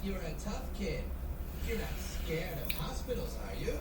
You're a tough kid. You're not scared of hospitals, are you?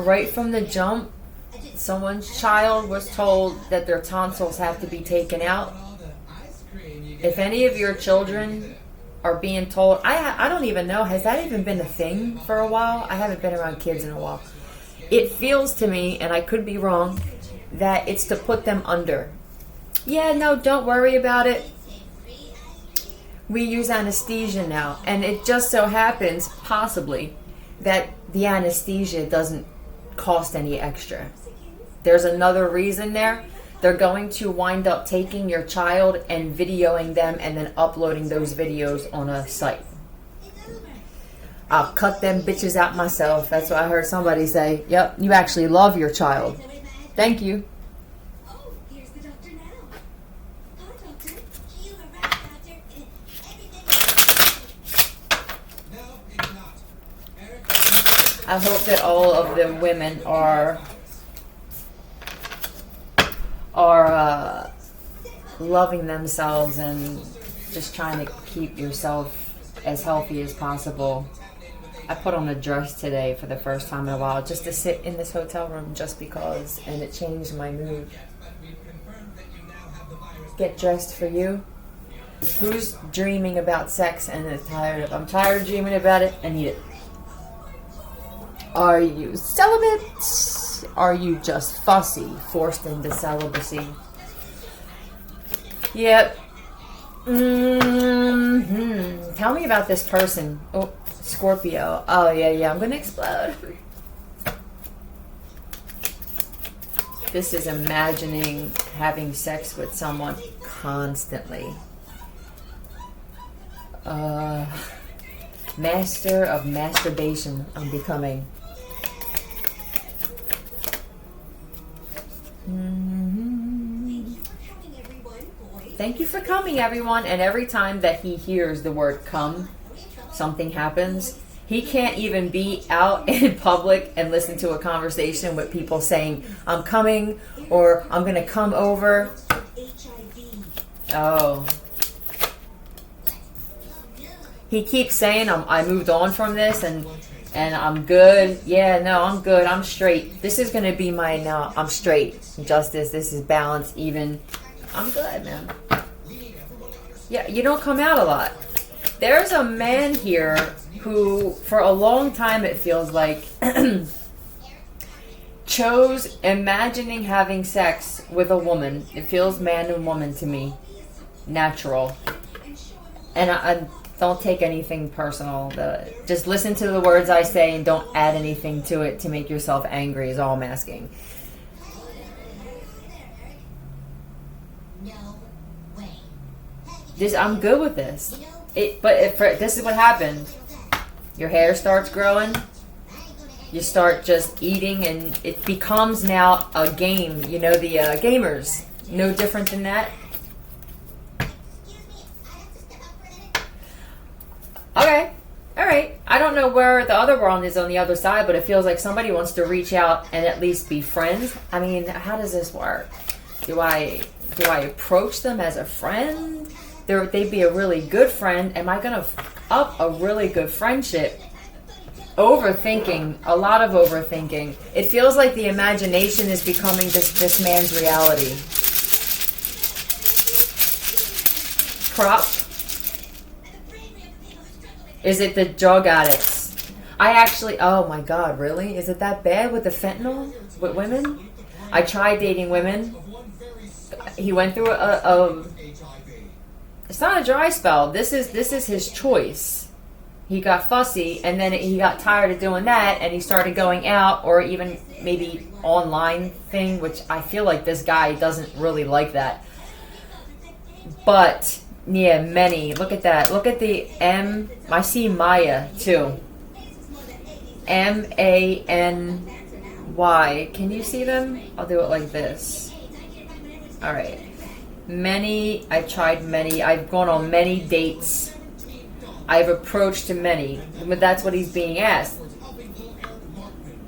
Right from the jump, someone's child was told that their tonsils have to be taken out. If any of your children are being told, I don't even know, has that even been a thing for a while? I haven't been around kids in a while. It feels to me, and I could be wrong, that it's to put them under. Yeah, no, don't worry about it. We use anesthesia now, and it just so happens, possibly, that the anesthesia doesn't cost any extra. There's another reason there. They're going to wind up taking your child and videoing them and then uploading those videos on a site. I'll cut them bitches out myself. That's what I heard somebody say. Yep, you actually love your child. Thank you. Oh, here's the doctor now. Hi, doctor. You were right, doctor. Everything. No, it's not. Eric, I hope that all of the women are loving themselves and just trying to keep yourself as healthy as possible. I put on a dress today for the first time in a while just to sit in this hotel room just because, and it changed my mood. Get dressed for you. Who's dreaming about sex and is tired of? I'm tired of dreaming about it. I need it. Are you celibate? Are you just fussy, forced into celibacy? Yep. Tell me about this person. Oh, Scorpio. Oh, yeah, I'm gonna explode. This is imagining having sex with someone constantly. Master of masturbation, I'm becoming. Thank you for coming, everyone. And every time that he hears the word come, something happens. He can't even be out in public and listen to a conversation with people saying, I'm coming, or I'm going to come over. Oh. He keeps saying, I moved on from this and I'm good. Yeah, no, I'm good. I'm straight. This is going to be my, no, I'm straight. Justice, this is balance, even. I'm good, man. Yeah, you don't come out a lot. There's a man here who, for a long time, it feels like, chose imagining having sex with a woman. It feels man and woman to me. Natural. And I don't take anything personal. Just listen to the words I say and don't add anything to it to make yourself angry is all I'm asking. I'm good with this. This is what happened. Your hair starts growing. You start just eating, and it becomes now a game. You know, the gamers. No different than that. Okay. All right. I don't know where the other world is on the other side, but it feels like somebody wants to reach out and at least be friends. I mean, how does this work? Do I approach them as a friend? They'd be a really good friend. Am I going to up a really good friendship? Overthinking. A lot of overthinking. It feels like the imagination is becoming this man's reality. Prop. Is it the drug addicts? Oh my God, really? Is it that bad with the fentanyl? With women? I tried dating women. He went through it's not a dry spell. This is his choice. He got fussy, and then he got tired of doing that, and he started going out, or even maybe online thing, which I feel like this guy doesn't really like that. But yeah, many. Look at that. Look at the M. I see Maya too. MANY. Can you see them? I'll do it like this. All right. Many. I tried many. I've gone on many dates. I've approached many. But that's what he's being asked.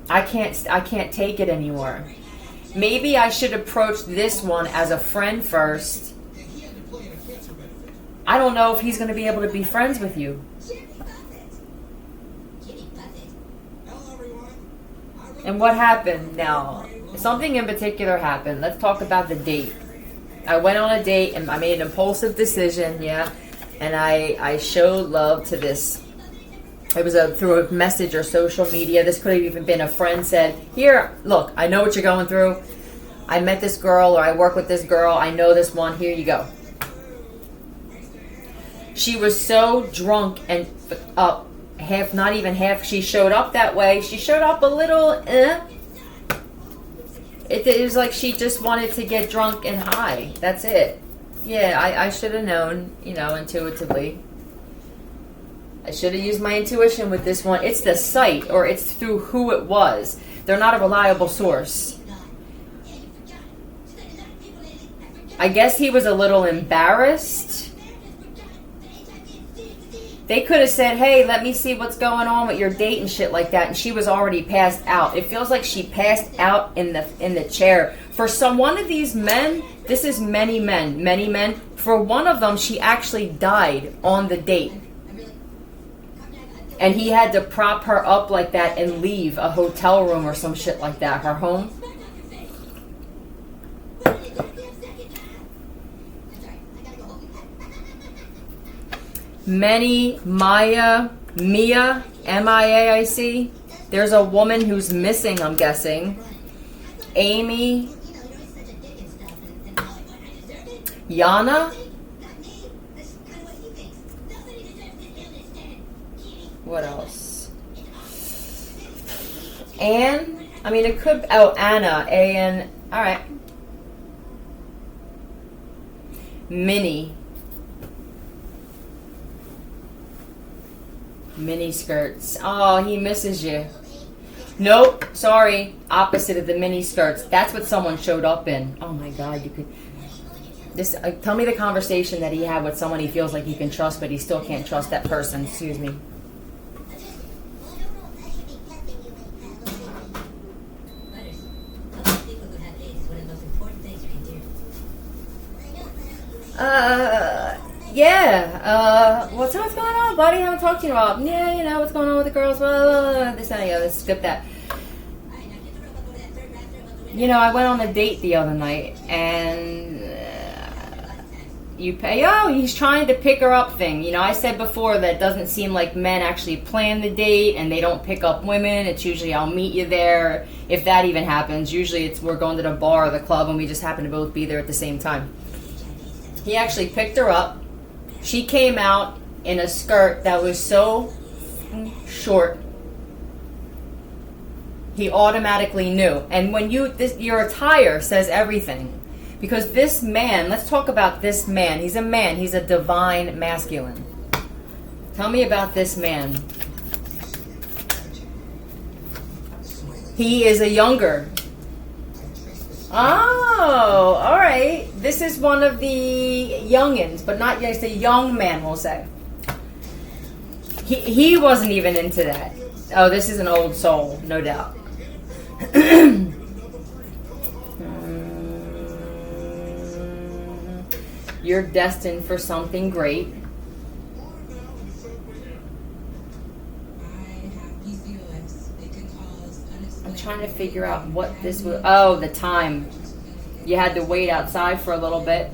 I can't take it anymore. Maybe I should approach this one as a friend first. I don't know if he's going to be able to be friends with you. And what happened now? Something in particular happened. Let's talk about the date. I went on a date and I made an impulsive decision, yeah. And I showed love to this. It was through a message or social media. This could have even been a friend said, here, look, I know what you're going through. I met this girl, or I work with this girl. I know this one. Here you go. She was so drunk and half, not even half. She showed up that way. She showed up a little, It was like she just wanted to get drunk and high. That's it. Yeah, I should have known, intuitively. I should have used my intuition with this one. It's the site, or it's through who it was. They're not a reliable source. I guess he was a little embarrassed. They could have said, hey, let me see what's going on with your date and shit like that. And she was already passed out. It feels like she passed out in the chair. For one of these men, this is many men. For one of them, she actually died on the date. And he had to prop her up like that and leave a hotel room or some shit like that, her home. Mia, M-I-A, I see. There's a woman who's missing, I'm guessing. Amy. Yana. What else? Anne. I mean, it could... Oh, Anna. A-N. All right. Minnie. Mini skirts. Oh, he misses you. Nope. Sorry. Opposite of the mini skirts. That's what someone showed up in. Oh my God. You could... This. Tell me the conversation that he had with someone he feels like he can trust, but he still can't trust that person. Excuse me. Yeah. What's going on, buddy? I haven't talked to you in a while. Yeah, what's going on with the girls? Well, this and the other. Skip that. I went on a date the other night, and he's trying to pick her up thing. I said before that it doesn't seem like men actually plan the date, and they don't pick up women. It's usually I'll meet you there, if that even happens. Usually it's we're going to the bar or the club, and we just happen to both be there at the same time. He actually picked her up. She came out in a skirt that was so short. He automatically knew. And when your attire says everything. Because this man, let's talk about this man. He's a man. He's a divine masculine. Tell me about this man. He is a younger. Oh, all right. This is one of the youngins, but not just a young man, we'll say. He wasn't even into that. Oh, this is an old soul, no doubt. You're destined for something great. I'm trying to figure out what this was. Oh, the time. You had to wait outside for a little bit.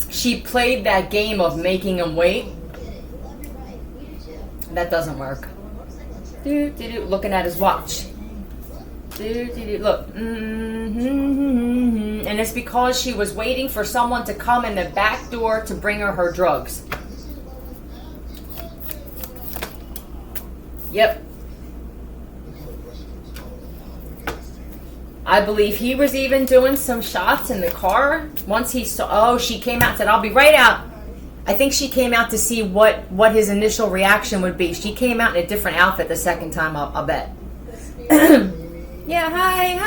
She played that game of making him wait. That doesn't work. Looking at his watch. Look. And it's because she was waiting for someone to come in the back door to bring her drugs. Yep. I believe he was even doing some shots in the car. Once he saw, she came out and said, I'll be right out. I think she came out to see what his initial reaction would be. She came out in a different outfit the second time, I'll bet. Yeah, hi,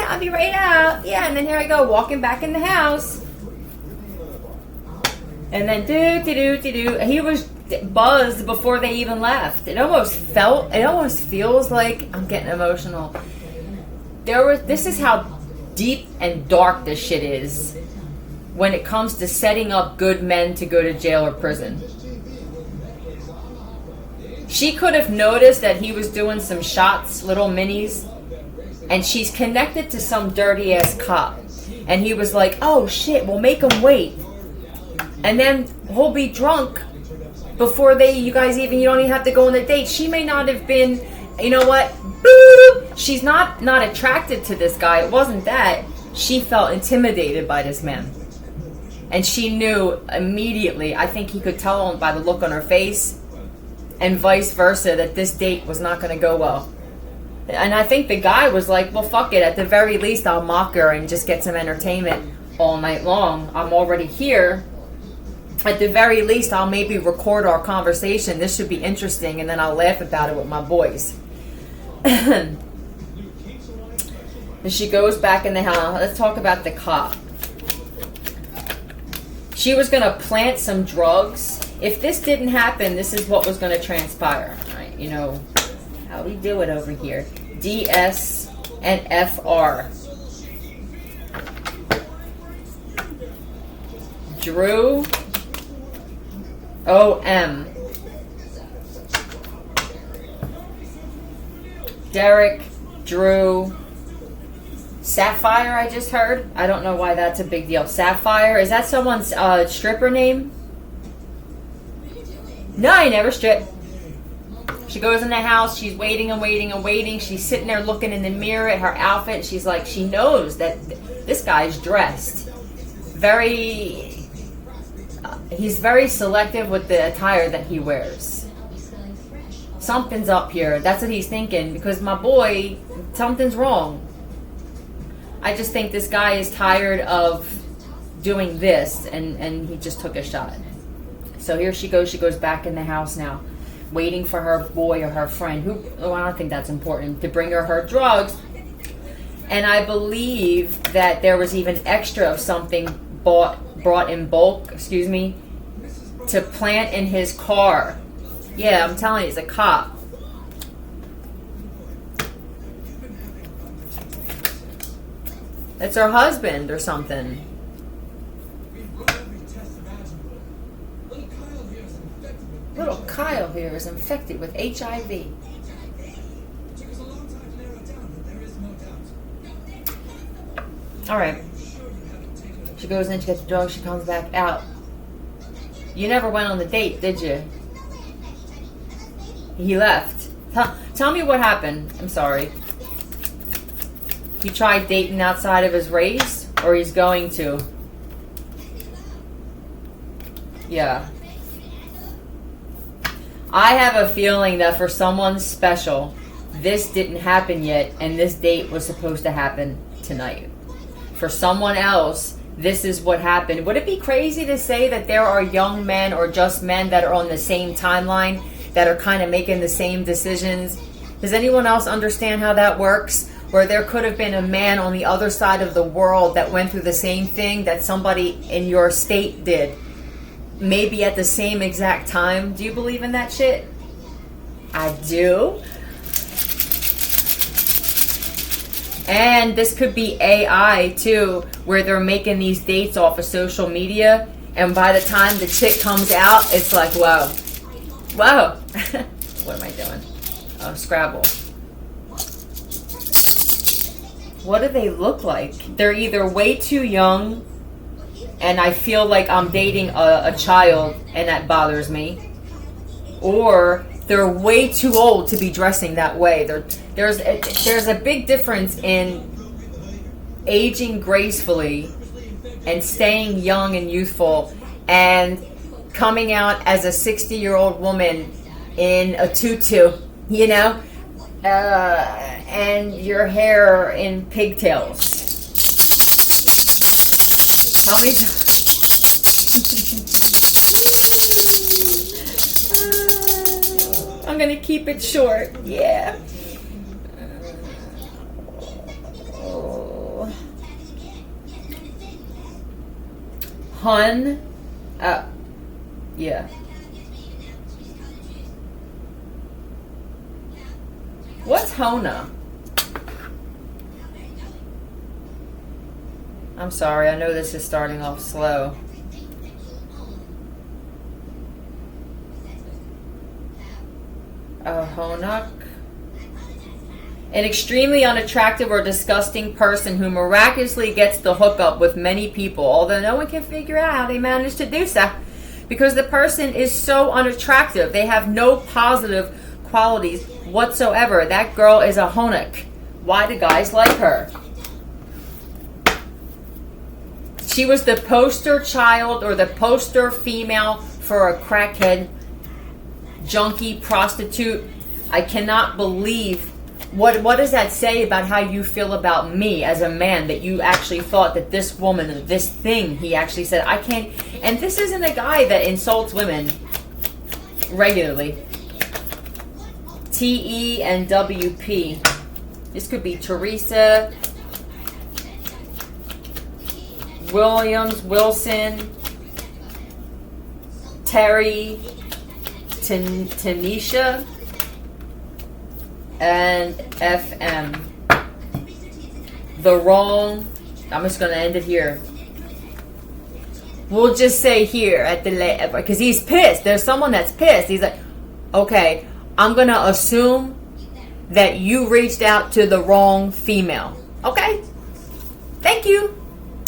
I'll be right out. Yeah, and then here I go, walking back in the house. And then he was buzzed before they even left. It almost feels like I'm getting emotional. This is how deep and dark this shit is when it comes to setting up good men to go to jail or prison. She could have noticed that he was doing some shots, little minis, and she's connected to some dirty ass cop. And he was like, oh shit, we'll make him wait. And then he'll be drunk before you don't even have to go on a date. She may not have been, you know what, boop. She's not attracted to this guy. It wasn't that. She felt intimidated by this man. And she knew immediately, I think he could tell by the look on her face, and vice versa, that this date was not going to go well. And I think the guy was like, well, fuck it. At the very least, I'll mock her and just get some entertainment all night long. I'm already here. At the very least, I'll maybe record our conversation. This should be interesting, and then I'll laugh about it with my boys. And she goes back in the house. Let's talk about the cop. She was going to plant some drugs. If this didn't happen, this is what was going to transpire. All right, you know, how we do it over here. DS and FR. Drew OM. Derek, Drew, Sapphire, I just heard. I don't know why that's a big deal. Sapphire, is that someone's stripper name? No, I never strip. She goes in the house, she's waiting and waiting and waiting. She's sitting there looking in the mirror at her outfit, and she's like, she knows that this guy's dressed. He's very selective with the attire that he wears. Something's up here. That's what he's thinking, because my boy, something's wrong. I just think this guy is tired of doing this, and he just took a shot. So here she goes back in the house now, waiting for her boy or her friend, I don't think that's important, to bring her drugs. And I believe that there was even extra of something brought in bulk, to plant in his car. Yeah, I'm telling you, he's a cop. It's her husband or something. Little Kyle here is infected with HIV. Alright. She goes in, she gets the drugs, she comes back out. You never went on the date, did you? He left. Tell me what happened. I'm sorry. He tried dating outside of his race? Or he's going to? Yeah. I have a feeling that for someone special, this didn't happen yet, and this date was supposed to happen tonight. For someone else, this is what happened. Would it be crazy to say that there are young men or just men that are on the same timeline, that are kind of making the same decisions? Does anyone else understand how that works? Where there could have been a man on the other side of the world that went through the same thing that somebody in your state did. Maybe at the same exact time. Do you believe in that shit? I do. And this could be AI too, where they're making these dates off of social media, and by the time the chick comes out, it's like, whoa. Whoa. What am I doing? Oh, Scrabble. What do they look like? They're either way too young, and I feel like I'm dating a child, and that bothers me, or they're way too old to be dressing that way. There's a big difference in aging gracefully and staying young and youthful, and coming out as a 60-year-old woman in a tutu, you know, and your hair in pigtails. How many I'm gonna keep it short. Yeah. Hun. Yeah. What's Hona? I'm sorry, I know this is starting off slow. A honuk. An extremely unattractive or disgusting person who miraculously gets the hookup with many people, although no one can figure out how they manage to do so. Because the person is so unattractive. They have no positive qualities whatsoever. That girl is a honuk. Why do guys like her? She was the poster child or the poster female for a crackhead, junkie, prostitute. I cannot believe. What does that say about how you feel about me as a man, that you actually thought that this woman or this thing, he actually said, I can't. And this isn't a guy that insults women regularly. T-E and W-P. This could be Teresa, Williams, Wilson, Terry, Tanisha, and FM. The wrong. I'm just going to end it here. We'll just say here at the because he's pissed. There's someone that's pissed. He's like, okay, I'm going to assume that you reached out to the wrong female. Okay? Thank you.